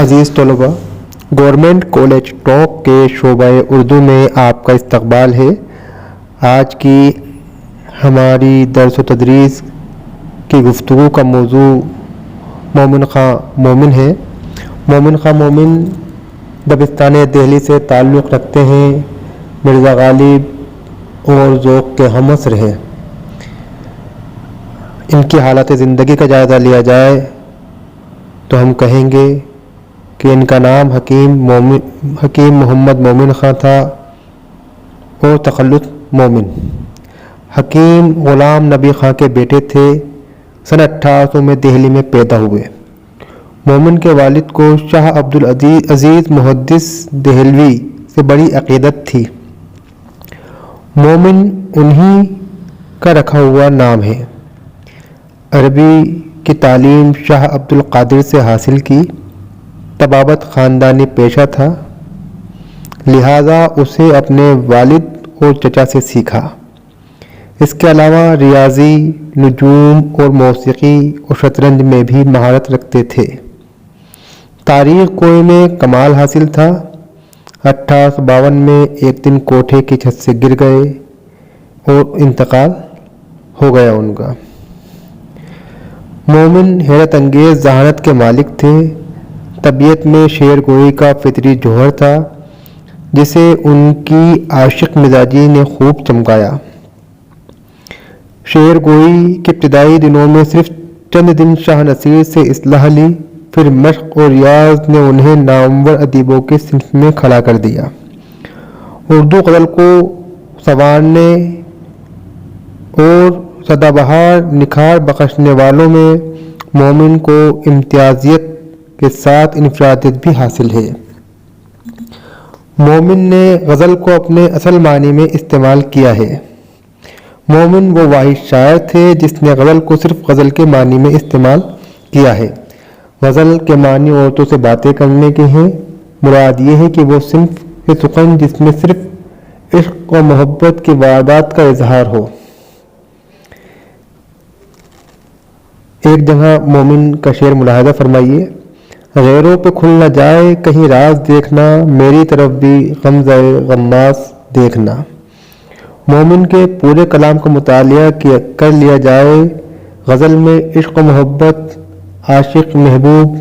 عزیز طلباء، government college talk کے شعبہ اردو میں آپ کا استقبال ہے۔ آج کی ہماری درس و تدریس کی گفتگو کا موضوع مومن خاں مومن ہے۔ مومن خاں مومن دبستان دہلی سے تعلق رکھتے ہیں، مرزا غالب اور ذوق کے ہم عصر ہیں۔ ان کی حالت زندگی کا جائزہ لیا جائے تو ہم کہیں گے کہ ان کا نام حکیم محمد مومن خاں تھا اور تخلص مومن۔ حکیم غلام نبی خاں کے بیٹے تھے۔ سن 1800 میں دہلی میں پیدا ہوئے۔ مومن کے والد کو شاہ عبدالعزیز محدث دہلوی سے بڑی عقیدت تھی۔ مومن انہی کا رکھا ہوا نام ہے۔ عربی کی تعلیم شاہ عبدالقادر سے حاصل کی۔ طبابت خاندانی پیشہ تھا، لہذا اسے اپنے والد اور چچا سے سیکھا۔ اس کے علاوہ ریاضی، نجوم اور موسیقی اور شطرنج میں بھی مہارت رکھتے تھے۔ تاریخ گوئی میں کمال حاصل تھا۔ 1852 میں ایک دن کوٹھے کی چھت سے گر گئے اور انتقال ہو گیا ان کا۔ مومن حیرت انگیز ذہانت کے مالک تھے۔ طبیعت میں شعر گوئی کا فطری جوہر تھا، جسے ان کی عاشق مزاجی نے خوب چمکایا۔ شعر گوئی کے ابتدائی دنوں میں صرف چند دن شاہ نصیر سے اصلاح لی، پھر مشق اور ریاض نے انہیں نامور ادیبوں کی صنف میں کھڑا کر دیا۔ اردو غزل کو سنوارنے اور سدا بہار نکھار بخشنے والوں میں مومن کو امتیازیت کے ساتھ انفرادیت بھی حاصل ہے۔ مومن نے غزل کو اپنے اصل معنی میں استعمال کیا ہے۔ مومن وہ واحد شاعر تھے جس نے غزل کو صرف غزل کے معنی میں استعمال کیا ہے۔ غزل کے معنی عورتوں سے باتیں کرنے کے ہیں۔ مراد یہ ہے کہ وہ صنف کے سخن جس میں صرف عشق و محبت کی واردات کا اظہار ہو۔ ایک جگہ مومن کا شعر ملاحظہ فرمائیے: غیروں پہ کھل نہ جائے کہیں راز دیکھنا، میری طرف بھی غمزہ غماز دیکھنا۔ مومن کے پورے کلام کا مطالعہ کر لیا جائے، غزل میں عشق و محبت، عاشق محبوب،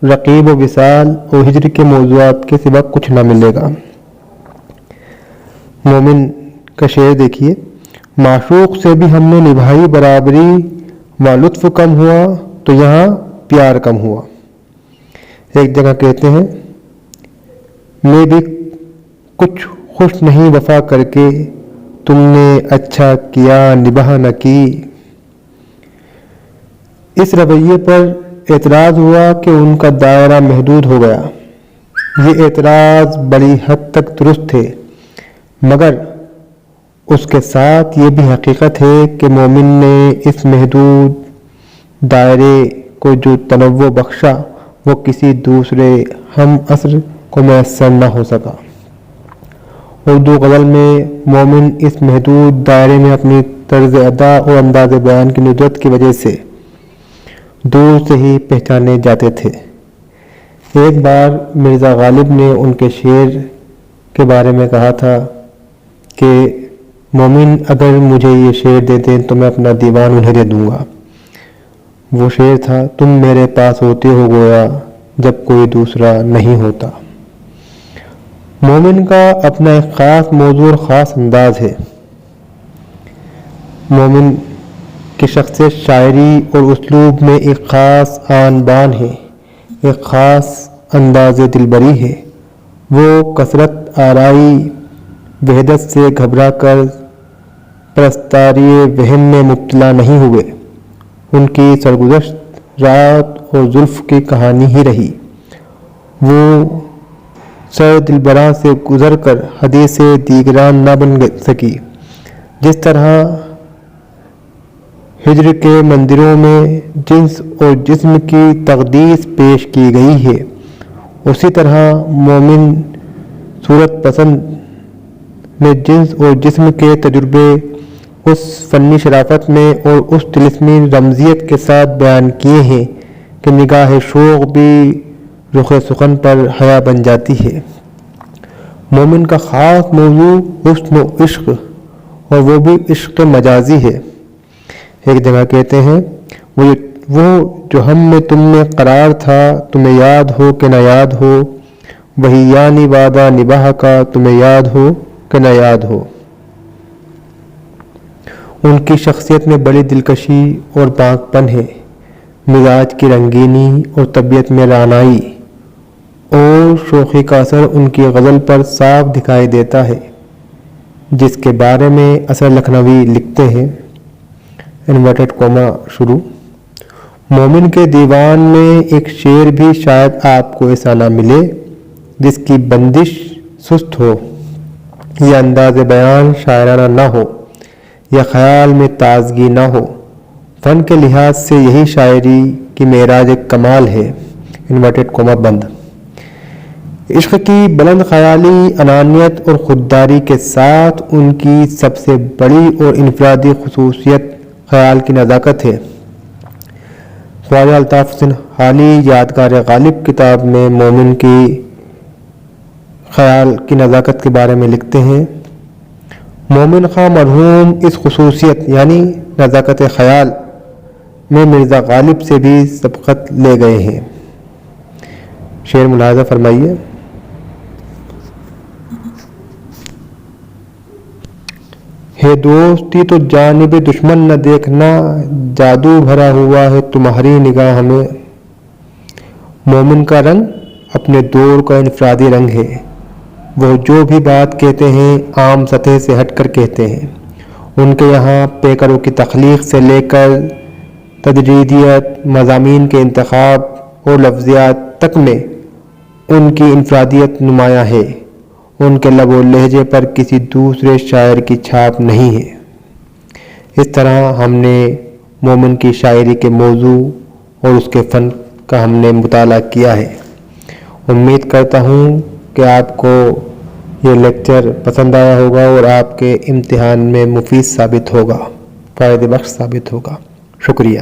رقیب و وصال اور ہجر کے موضوعات کے سوا کچھ نہ ملے گا۔ مومن کا شعر دیکھیے: معشوق سے بھی ہم نے نبھائی برابری، وہاں لطف کم ہوا تو یہاں پیار کم ہوا۔ ایک جگہ کہتے ہیں: میں بھی کچھ خوش نہیں وفا کر کے، تم نے اچھا کیا نباہ نہ کی۔ اس رویے پر اعتراض ہوا کہ ان کا دائرہ محدود ہو گیا۔ یہ اعتراض بڑی حد تک درست ہے، مگر اس کے ساتھ یہ بھی حقیقت ہے کہ مومن نے اس محدود دائرے کو جو تنوع بخشا وہ کسی دوسرے ہم عصر کو میسر نہ ہو سکا۔ اردو غزل میں مومن اس محدود دائرے میں اپنی طرز ادا اور انداز بیان کی ندرت کی وجہ سے دور سے ہی پہچانے جاتے تھے۔ ایک بار مرزا غالب نے ان کے شعر کے بارے میں کہا تھا کہ مومن اگر مجھے یہ شعر دے دیں تو میں اپنا دیوان انہیں دے دوں گا۔ وہ شعر تھا: تم میرے پاس ہوتے ہو گویا جب کوئی دوسرا نہیں ہوتا۔ مومن کا اپنا ایک خاص موضوع اور خاص انداز ہے۔ مومن کی شخصیت، شاعری اور اسلوب میں ایک خاص آن بان ہے، ایک خاص انداز دلبری ہے۔ وہ کثرت آرائی وحدت سے گھبرا کر پرستاری وہم میں مبتلا نہیں ہوئے۔ ان کی سرگزشت رات اور زلف کی کہانی ہی رہی۔ وہ سر دلبراں سے گزر کر حدیث دیگران نہ بن سکی۔ جس طرح ہجر کے مندروں میں جنس اور جسم کی تقدیس پیش کی گئی ہے، اسی طرح مومن صورت پسند میں جنس اور جسم کے تجربے اس فنی شرافت میں اور اس طلسمی رمزیت کے ساتھ بیان کیے ہیں کہ نگاہ شوق بھی رخ سخن پر حیا بن جاتی ہے۔ مومن کا خاص موضوع حسن و عشق، اور وہ بھی عشق مجازی ہے۔ ایک جگہ کہتے ہیں وہ جو ہم میں تم میں قرار تھا، تمہیں یاد ہو کہ نہ یاد ہو، وہی یعنی وعدہ نباہ کا، تمہیں یاد ہو کہ نہ یاد ہو۔ ان کی شخصیت میں بڑی دلکشی اور پاک پن ہے، مزاج کی رنگینی اور طبیعت میں رعنائی اور شوخی کا اثر ان کی غزل پر صاف دکھائی دیتا ہے، جس کے بارے میں اثر لکھنوی لکھتے ہیں انورٹڈ کوما شروع: مومن کے دیوان میں ایک شعر بھی شاید آپ کو ایسا نہ ملے جس کی بندش سست ہو، یا انداز بیان شاعرانہ نہ ہو، یا خیال میں تازگی نہ ہو۔ فن کے لحاظ سے یہی شاعری کی معراج کمال ہے انورٹڈ کوما بند۔ عشق کی بلند خیالی، انانیت اور خودداری کے ساتھ ان کی سب سے بڑی اور انفرادی خصوصیت خیال کی نزاکت ہے۔ خواجہ الطاف حسین حالی یادگار غالب کتاب میں مومن کی خیال کی نزاکت کے بارے میں لکھتے ہیں: مومن خاں مرحوم اس خصوصیت یعنی نزاکت خیال میں مرزا غالب سے بھی سبقت لے گئے ہیں۔ شعر ملاحظہ فرمائیے: ہے دوستی تو جانب دشمن نہ دیکھنا، جادو بھرا ہوا ہے تمہاری نگاہ میں۔ مومن کا رنگ اپنے دور کا انفرادی رنگ ہے۔ وہ جو بھی بات کہتے ہیں عام سطح سے ہٹ کر کہتے ہیں۔ ان کے یہاں پیکروں کی تخلیق سے لے کر تجریدیت، مضامین کے انتخاب اور لفظیات تک میں ان کی انفرادیت نمایاں ہے۔ ان کے لب و لہجے پر کسی دوسرے شاعر کی چھاپ نہیں ہے۔ اس طرح ہم نے مومن کی شاعری کے موضوع اور اس کے فن کا ہم نے مطالعہ کیا ہے۔ امید کرتا ہوں کہ آپ کو یہ لیکچر پسند آیا ہوگا اور آپ کے امتحان میں مفید ثابت ہوگا، فائدہ بخش ثابت ہوگا۔ شکریہ۔